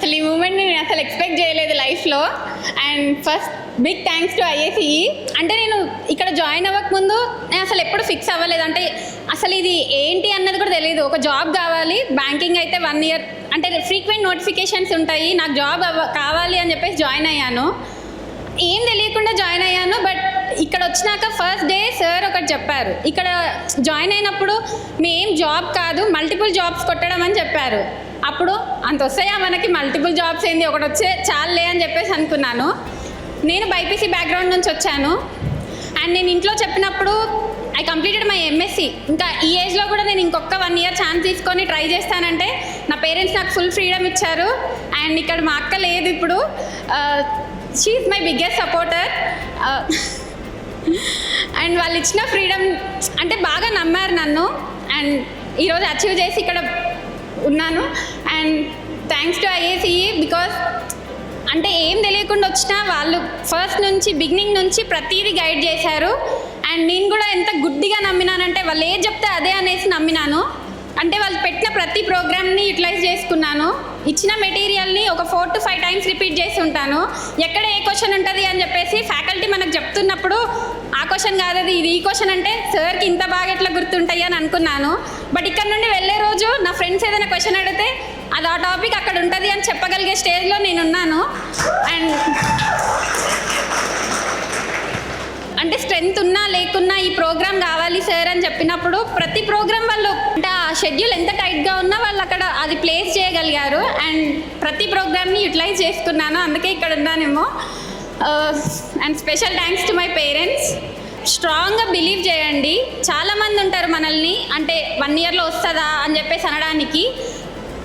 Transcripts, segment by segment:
అసలు ఈ మూమెంట్ నేను అసలు ఎక్స్పెక్ట్ చేయలేదు లైఫ్లో. And first big thanks to IACE. అంటే నేను ఇక్కడ జాయిన్ అవ్వకముందు నేను అసలు ఎప్పుడు ఫిక్స్ అవ్వలేదు. అంటే అసలు ఇది ఏంటి అన్నది కూడా తెలియదు. ఒక జాబ్ కావాలి, బ్యాంకింగ్ అయితే 1 year అంటే ఫ్రీక్వెంట్ నోటిఫికేషన్స్ ఉంటాయి, నాకు జాబ్ కావాలి అని చెప్పేసి జాయిన్ అయ్యాను. ఏం తెలియకుండా జాయిన్ అయ్యాను. బట్ ఇక్కడ వచ్చినాక ఫస్ట్ డే సార్ ఒకటి చెప్పారు, ఇక్కడ జాయిన్ అయినప్పుడు మేం జాబ్ కాదు మల్టిపుల్ జాబ్స్ కొట్టడం అని చెప్పారు. అప్పుడు అంత వస్తాయా మనకి, మల్టిపుల్ జాబ్స్ ఏంది, ఒకటి వచ్చే చాలులే అని చెప్పేసి అనుకున్నాను. నేను బైపీసీ బ్యాక్గ్రౌండ్ నుంచి వచ్చాను. అండ్ నేను ఇంట్లో చెప్పినప్పుడు ఐ కంప్లీటెడ్ మై ఎంఎస్సి. ఇంకా ఈ ఏజ్లో కూడా నేను ఇంకొక 1 year ఛాన్స్ తీసుకొని ట్రై చేస్తానంటే నా పేరెంట్స్ నాకు ఫుల్ ఫ్రీడమ్ ఇచ్చారు. అండ్ ఇక్కడ మా అక్క లేదు ఇప్పుడు, she is my biggest supporter. And వాళ్ళు ఇచ్చిన ఫ్రీడమ్ అంటే బాగా నమ్మారు నన్ను. అండ్ ఈరోజు అచీవ్ చేసి ఇక్కడ ఉన్నాను. And thanks to IACE because అంటే ఏం తెలియకుండా వచ్చినా వాళ్ళు ఫస్ట్ నుంచి బిగినింగ్ నుంచి ప్రతిదీ గైడ్ చేశారు. అండ్ నేను కూడా ఎంత గుడ్డిగా నమ్మినానంటే వాళ్ళు ఏది చెప్తే అదే అనేసి నమ్మినాను. అంటే వాళ్ళు పెట్టిన ప్రతి ప్రోగ్రామ్ని యూటిలైజ్ చేసుకున్నాను. ఇచ్చిన మెటీరియల్ని ఒక 4 to 5 times రిపీట్ చేసి ఉంటాను. ఎక్కడ ఏ క్వశ్చన్ ఉంటుంది అని చెప్పేసి ఫ్యాకల్టీ మనకు చెప్తున్నప్పుడు ఆ క్వశ్చన్ కాదు అది, ఇది ఈ క్వశ్చన్ అంటే సార్కి ఇంత బాగా ఎట్లా గుర్తుంటాయి అని అనుకున్నాను. బట్ ఇక్కడ నుండి వెళ్ళే రోజు నా ఫ్రెండ్స్ ఏదైనా క్వశ్చన్ అడిగితే అది ఆ టాపిక్ అక్కడ ఉంటుంది అని చెప్పగలిగే స్టేజ్లో నేనున్నాను. అండ్ అంటే స్ట్రెంగ్త్ ఉన్నా లేకున్నా ఈ ప్రోగ్రామ్ కావాలి సార్ అని చెప్పినప్పుడు ప్రతి ప్రోగ్రామ్ వాళ్ళు అంటే ఆ షెడ్యూల్ ఎంత టైట్గా ఉన్నా వాళ్ళు అక్కడ అది ప్లేస్ చేయగలిగారు. అండ్ ప్రతి ప్రోగ్రామ్ని యూటిలైజ్ చేసుకున్నాను, అందుకే ఇక్కడ ఉన్నానేమో. And special thanks to my parents. స్ట్రాంగ్గా బిలీవ్ చేయండి. చాలామంది ఉంటారు మనల్ని అంటే 1 yearలో వస్తుందా అని చెప్పేసి అనడానికి,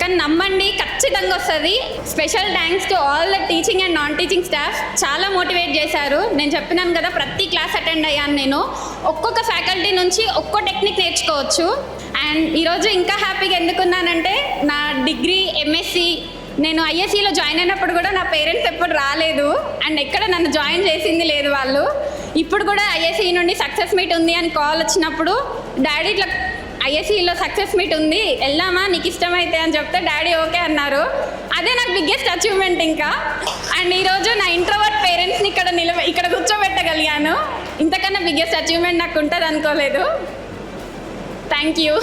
కానీ నమ్మండి ఖచ్చితంగా వస్తుంది. Special thanks to all the teaching and non teaching staff. చాలా మోటివేట్ చేశారు. నేను చెప్పినాను కదా ప్రతి క్లాస్ అటెండ్ అయ్యాను నేను. ఒక్కొక్క ఫ్యాకల్టీ నుంచి ఒక్కో టెక్నిక్ నేర్చుకోవచ్చు. అండ్ ఈరోజు ఇంకా హ్యాపీగా ఎందుకున్నానంటే నా డిగ్రీ ఎంఎస్సి నేను ఐఎస్సిలో జాయిన్ అయినప్పుడు కూడా నా పేరెంట్స్ ఎప్పుడు రాలేదు. అండ్ ఎక్కడ నన్ను జాయిన్ చేసింది లేదు వాళ్ళు. ఇప్పుడు కూడా ఐఎస్సి నుండి సక్సెస్ మీట్ ఉంది అని కాల్ వచ్చినప్పుడు డాడీ ఇట్లా ఐఎస్సిలో సక్సెస్ మీట్ ఉంది వెళ్దామా నీకు ఇష్టమైతే అని చెప్తే డాడీ ఓకే అన్నారు. అదే నాకు బిగ్గెస్ట్ అచీవ్మెంట్ ఇంకా. అండ్ ఈరోజు నా ఇంట్రోవర్ట్ పేరెంట్స్ని ఇక్కడ కూర్చోబెట్టగలిగాను. ఇంతకన్నా బిగ్గెస్ట్ అచీవ్మెంట్ నాకు ఉంటుంది అనుకోలేదు. Thank you.